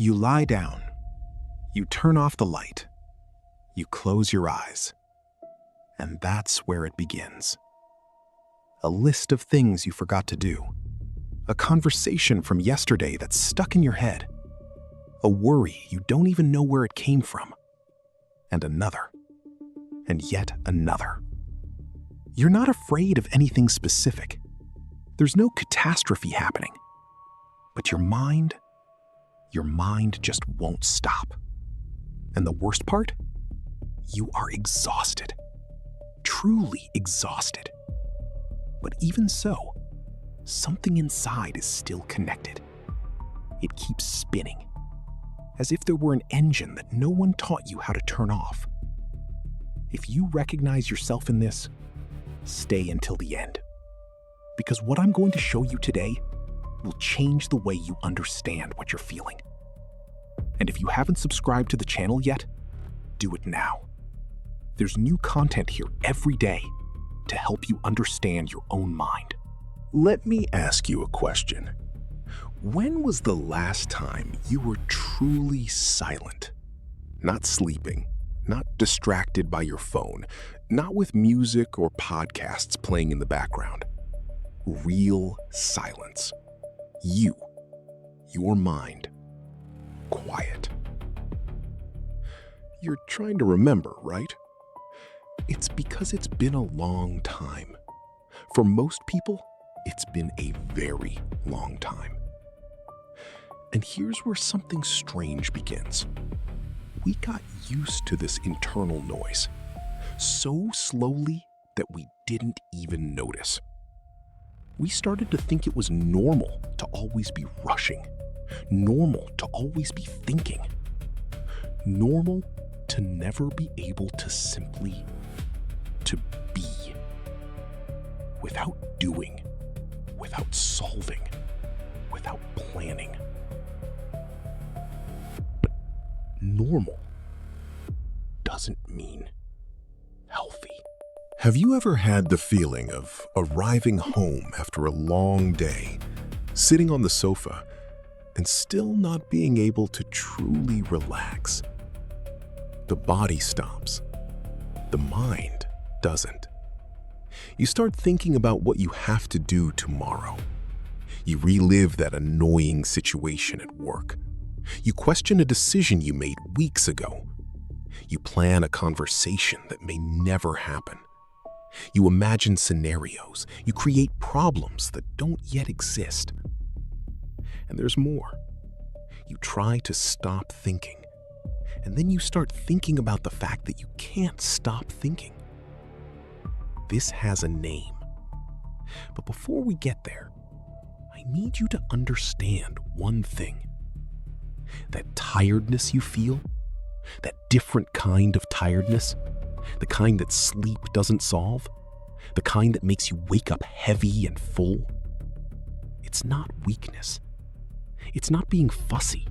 You lie down. You turn off the light. You close your eyes. And that's where it begins. A list of things you forgot to do. A conversation from yesterday that's stuck in your head. A worry you don't even know where it came from. And another. And yet another. You're not afraid of anything specific. There's no catastrophe happening. But your mind just won't stop. And the worst part? You are exhausted. Truly exhausted. But even so, something inside is still connected. It keeps spinning, as if there were an engine that no one taught you how to turn off. If you recognize yourself in this, stay until the end. Because what I'm going to show you today will change the way you understand what you're feeling. And if you haven't subscribed to the channel yet, do it now. There's new content here every day to help you understand your own mind. Let me ask you a question. When was the last time you were truly silent? Not sleeping, not distracted by your phone, not with music or podcasts playing in the background. Real silence. You, your mind, quiet. You're trying to remember, right? It's because it's been a long time. For most people, it's been a very long time. And here's where something strange begins. We got used to this internal noise so slowly that we didn't even notice. We started to think it was normal to always be rushing, normal to always be thinking, normal to never be able to simply to be, without doing, without solving, without planning. But normal doesn't mean healthy. Have you ever had the feeling of arriving home after a long day, sitting on the sofa, and still not being able to truly relax? The body stops. The mind doesn't. You start thinking about what you have to do tomorrow. You relive that annoying situation at work. You question a decision you made weeks ago. You plan a conversation that may never happen. You imagine scenarios. You create problems that don't yet exist. And there's more. You try to stop thinking. And then you start thinking about the fact that you can't stop thinking. This has a name. But before we get there, I need you to understand one thing. That tiredness you feel, that different kind of tiredness, the kind that sleep doesn't solve, the kind that makes you wake up heavy and full, it's not weakness. It's not being fussy.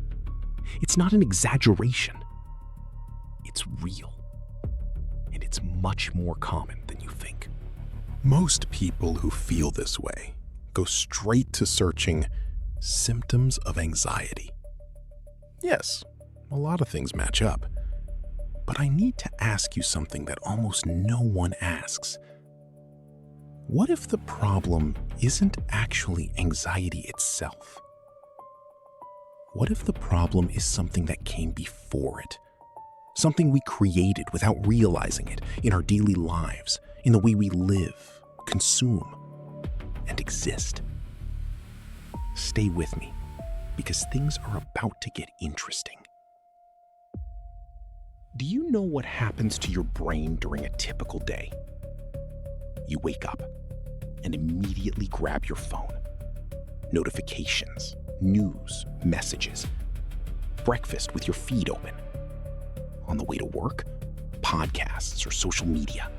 It's not an exaggeration. It's real. And it's much more common than you think. Most people who feel this way go straight to searching symptoms of anxiety. Yes, a lot of things match up. But I need to ask you something that almost no one asks. What if the problem isn't actually anxiety itself? What if the problem is something that came before it? Something we created without realizing it in our daily lives, in the way we live, consume, and exist. Stay with me, because things are about to get interesting. Do you know what happens to your brain during a typical day? You wake up and immediately grab your phone. Notifications, news, messages. Breakfast with your feed open. On the way to work, podcasts or social media.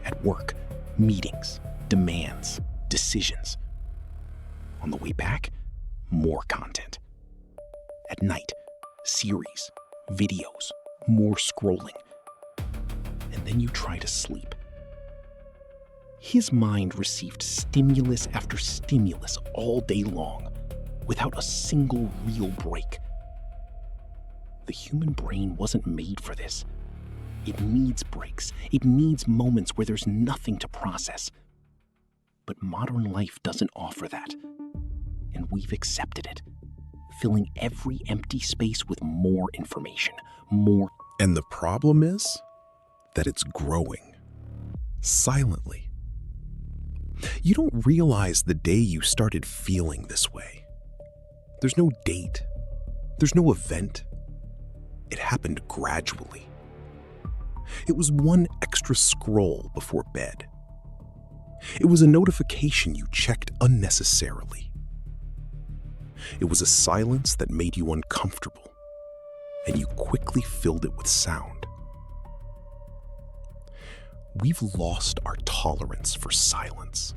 At work, meetings, demands, decisions. On the way back, more content. At night, series, videos, more scrolling. And then you try to sleep. His mind received stimulus after stimulus all day long, without a single real break. The human brain wasn't made for this. It needs breaks. It needs moments where there's nothing to process. But modern life doesn't offer that. And we've accepted it, filling every empty space with more information, more. And the problem is that it's growing silently. You don't realize the day you started feeling this way. There's no date. There's no event. It happened gradually. It was one extra scroll before bed. It was a notification you checked unnecessarily. It was a silence that made you uncomfortable, and you quickly filled it with sound. We've lost our tolerance for silence,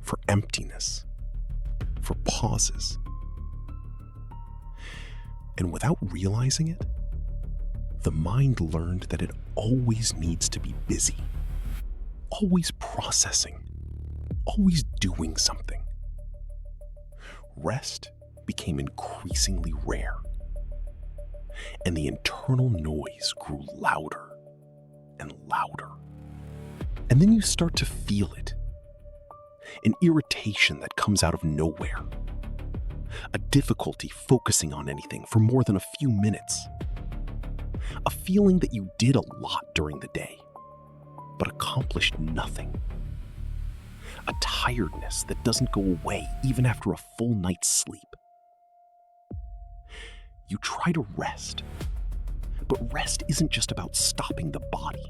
for emptiness, for pauses. And without realizing it, the mind learned that it always needs to be busy, always processing, always doing something. Rest became increasingly rare, and the internal noise grew louder and louder. And then you start to feel it, an irritation that comes out of nowhere, a difficulty focusing on anything for more than a few minutes, a feeling that you did a lot during the day, but accomplished nothing, a tiredness that doesn't go away even after a full night's sleep. You try to rest, but rest isn't just about stopping the body.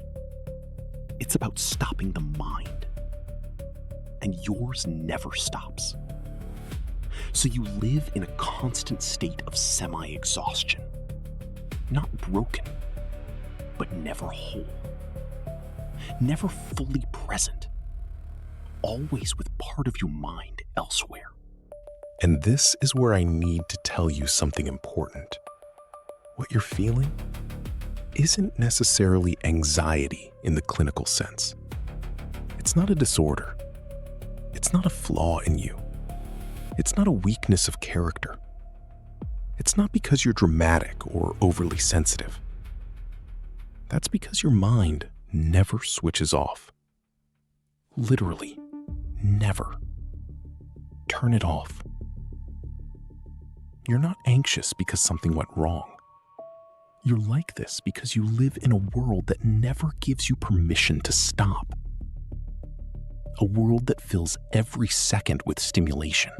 It's about stopping the mind. And yours never stops. So you live in a constant state of semi-exhaustion. Not broken, but never whole. Never fully present. Always with part of your mind elsewhere. And this is where I need to tell you something important. What you're feeling isn't necessarily anxiety in the clinical sense. It's not a disorder. It's not a flaw in you. It's not a weakness of character. It's not because you're dramatic or overly sensitive. That's because your mind never switches off. Literally, never. Turn it off. You're not anxious because something went wrong. You're like this because you live in a world that never gives you permission to stop. A world that fills every second with stimulation.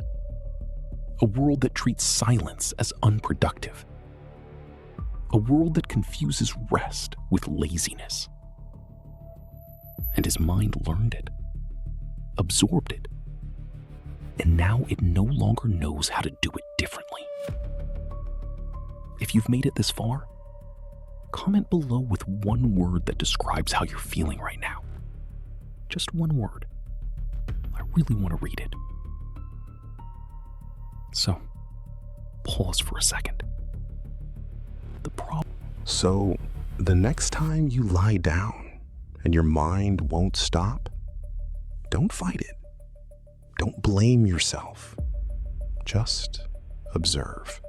A world that treats silence as unproductive. A world that confuses rest with laziness. And his mind learned it, absorbed it, and now it no longer knows how to do it differently. If you've made it this far, comment below with one word that describes how you're feeling right now. Just one word. I really want to read it. So, pause for a second. So, the next time you lie down and your mind won't stop, don't fight it. Don't blame yourself. Just observe.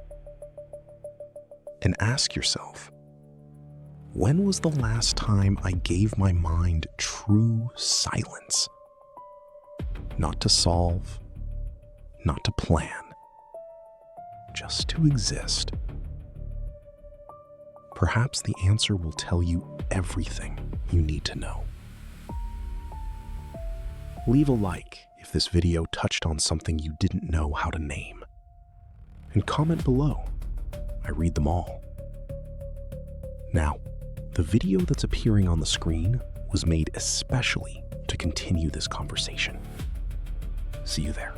And ask yourself, when was the last time I gave my mind true silence? Not to solve, not to plan, just to exist. Perhaps the answer will tell you everything you need to know. Leave a like if this video touched on something you didn't know how to name. And comment below. I read them all. Now, the video that's appearing on the screen was made especially to continue this conversation. See you there.